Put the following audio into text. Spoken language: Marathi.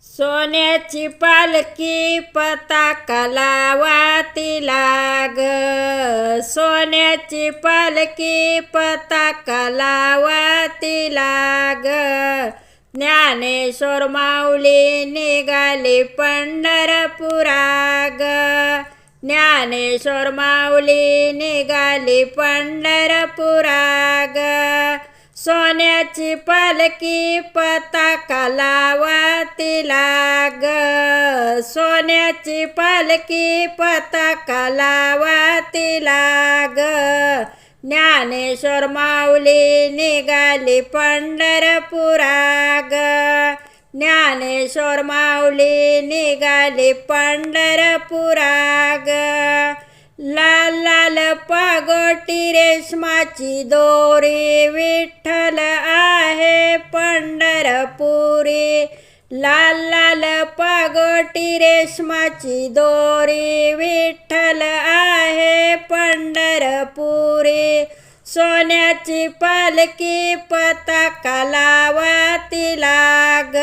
सोन्याची पालखी पताका लावा तिला ग, सोन्याची पालखी पताका लावा तिला ग. ज्ञानेश्वर माऊली निघाली पंढरपुरा ग, ज्ञानेश्वर माऊली निघाली पंढरपुरा ग. सोन्याची पालखी पताका लावा तिला ग, सोन्याची पालखी पताका लावा तिला ग. ज्ञानेश्वर माऊली निघाली पंढरपुरा ग, ज्ञानेश्वर माऊली निघाली पंढरपुरा ग. लाल लाल पागोटी रेशमाची दोरी विठ्ठल आहे पंढरपुरी, लाल लाल पागोटी रेशमाची दोरी विठ्ठल आहे पंढरपुरी. सोन्याची पालखी पताका लावा तिला ग.